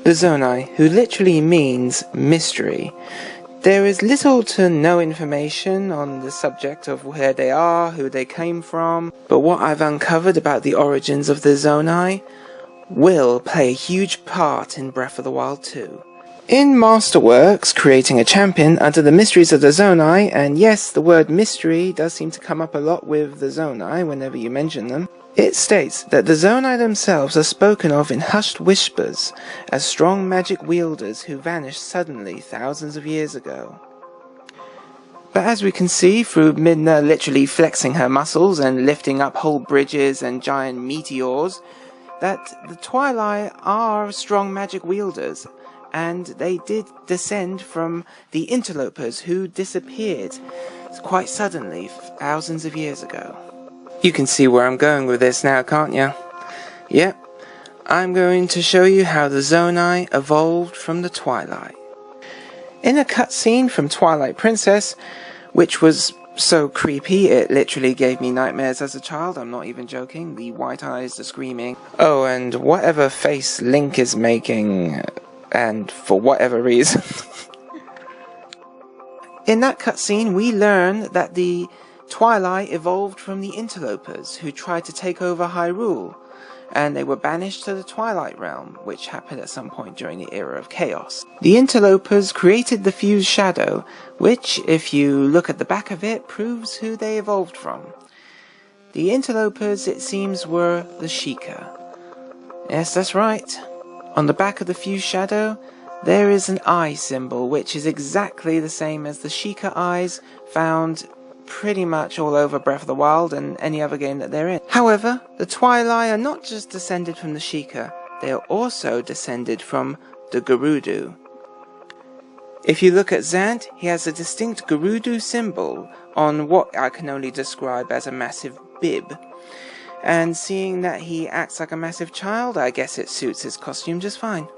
The Zonai, who literally means mystery. There is little to no information on the subject of where they are, who they came from, but what I've uncovered about the origins of the Zonai will play a huge part in Breath of the Wild 2. In Masterworks, creating a champion under the mysteries of the Zonai, and yes, the word mystery does seem to come up a lot with the Zonai whenever you mention them, it states that the Zonai themselves are spoken of in hushed whispers as strong magic wielders who vanished suddenly thousands of years ago. But as we can see through Midna literally flexing her muscles and lifting up whole bridges and giant meteors, that the Twilight are strong magic wielders, and they did descend from the interlopers who disappeared quite suddenly thousands of years ago. You can see where I'm going with this now, can't you? Yep, I'm going to show you how the Zonai evolved from the Twilight. In a cutscene from Twilight Princess, which was so creepy it literally gave me nightmares as a child, I'm not even joking, the white eyes, the screaming. Oh, and whatever face Link is making, and for whatever reason. In that cutscene we learn that the Twilight evolved from the interlopers who tried to take over Hyrule, and they were banished to the Twilight Realm, which happened at some point during the era of Chaos. The interlopers created the fused shadow, which, if you look at the back of it, proves who they evolved from. The interlopers, it seems, were the Sheikah. Yes, that's right. On the back of the fused shadow, there is an eye symbol, which is exactly the same as the Sheikah eyes found pretty much all over Breath of the Wild and any other game that they're in. However, the Twilight are not just descended from the Sheikah, they are also descended from the Gerudo. If you look at Zant, he has a distinct Gerudo symbol on what I can only describe as a massive bib. And seeing that he acts like a massive child, I guess it suits his costume just fine.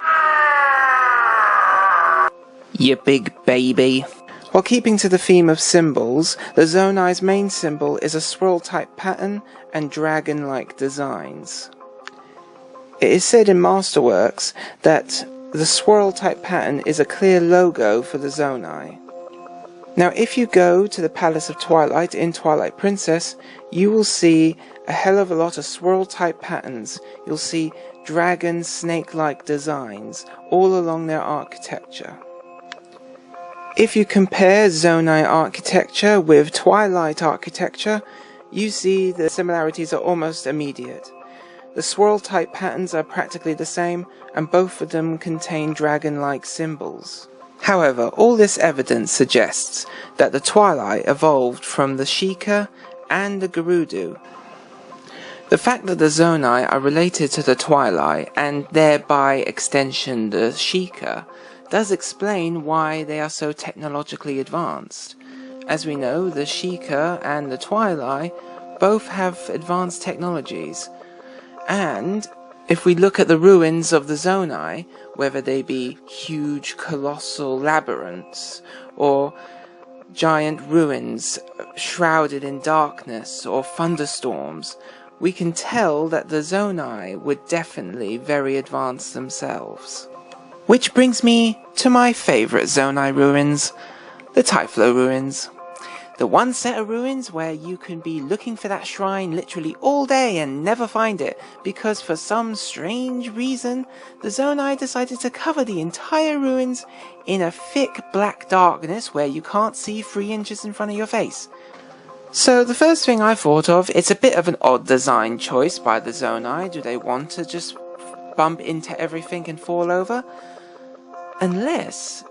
You big baby. While keeping to the theme of symbols, the Zonai's main symbol is a swirl-type pattern and dragon-like designs. It is said in Masterworks that the swirl-type pattern is a clear logo for the Zonai. Now if you go to the Palace of Twilight in Twilight Princess, you will see a hell of a lot of swirl-type patterns. You'll see dragon snake-like designs all along their architecture. If you compare Zonai architecture with Twilight architecture, you see the similarities are almost immediate. The swirl-type patterns are practically the same, and both of them contain dragon-like symbols. However, all this evidence suggests that the Twilight evolved from the Sheikah and the Gerudo. The fact that the Zonai are related to the Twilight, and thereby extension the Sheikah, does explain why they are so technologically advanced. As we know, the Sheikah and the Twilight both have advanced technologies, and if we look at the ruins of the Zonai, whether they be huge colossal labyrinths, or giant ruins shrouded in darkness, or thunderstorms, we can tell that the Zonai were definitely very advanced themselves. Which brings me to my favourite Zonai ruins, the Typhlo ruins. The one set of ruins where you can be looking for that shrine literally all day and never find it, because for some strange reason, the Zonai decided to cover the entire ruins in a thick black darkness where you can't see 3 inches in front of your face. So the first thing I thought of, it's a bit of an odd design choice by the Zonai. Do they want to just bump into everything and fall over? Unless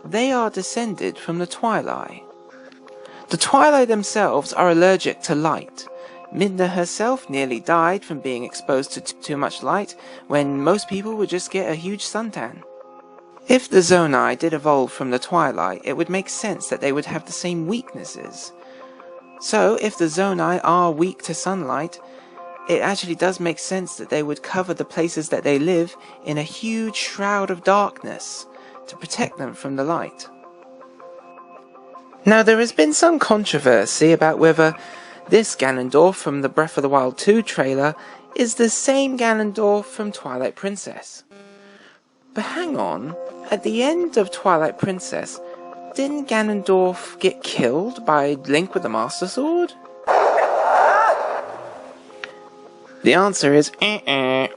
they are descended from the Twilight. The Twilight themselves are allergic to light. Midna herself nearly died from being exposed to too much light, when most people would just get a huge suntan. If the Zonai did evolve from the Twilight, it would make sense that they would have the same weaknesses. So, if the Zonai are weak to sunlight, it actually does make sense that they would cover the places that they live in a huge shroud of darkness to protect them from the light. Now, there has been some controversy about whether this Ganondorf from the Breath of the Wild 2 trailer is the same Ganondorf from Twilight Princess. But hang on, at the end of Twilight Princess, didn't Ganondorf get killed by Link with the Master Sword? The answer is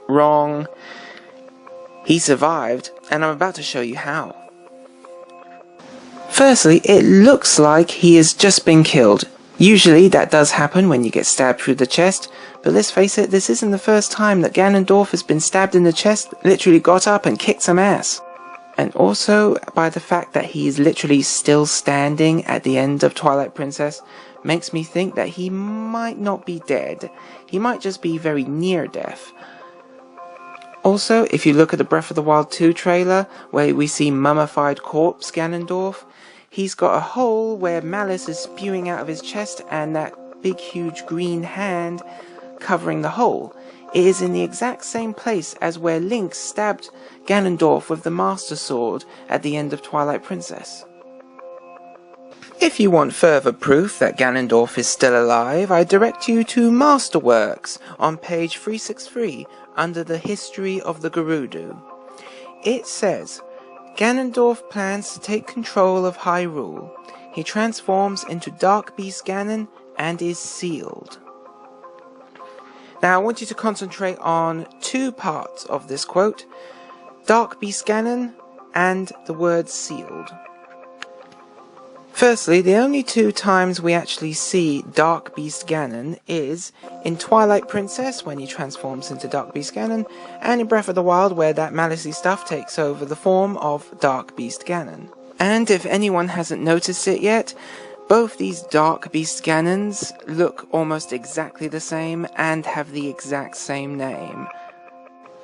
wrong. He survived, and I'm about to show you how. Firstly, it looks like he has just been killed. Usually that does happen when you get stabbed through the chest, but let's face it, this isn't the first time that Ganondorf has been stabbed in the chest, literally got up and kicked some ass. And also, by the fact that he is literally still standing at the end of Twilight Princess, makes me think that he might not be dead. He might just be very near death. Also, if you look at the Breath of the Wild 2 trailer, where we see mummified corpse Ganondorf, he's got a hole where malice is spewing out of his chest and that big huge green hand covering the hole. It is in the exact same place as where Link stabbed Ganondorf with the Master Sword at the end of Twilight Princess. If you want further proof that Ganondorf is still alive, I direct you to Masterworks on page 363 under the History of the Gerudo. It says, Ganondorf plans to take control of Hyrule. He transforms into Dark Beast Ganon and is sealed. Now I want you to concentrate on two parts of this quote, Dark Beast Ganon and the word sealed. Firstly, the only two times we actually see Dark Beast Ganon is in Twilight Princess when he transforms into Dark Beast Ganon, and in Breath of the Wild where that malicey stuff takes over the form of Dark Beast Ganon. And if anyone hasn't noticed it yet, both these Dark Beast Ganons look almost exactly the same and have the exact same name.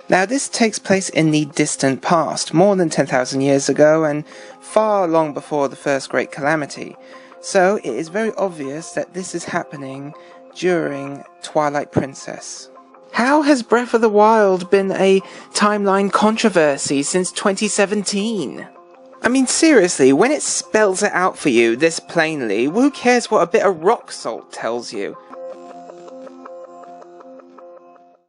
Now this takes place in the distant past, more than 10,000 years ago and far long before the first great calamity, so it is very obvious that this is happening during Twilight Princess. How has Breath of the Wild been a timeline controversy since 2017? I mean seriously, when it spells it out for you this plainly, who cares what a bit of rock salt tells you?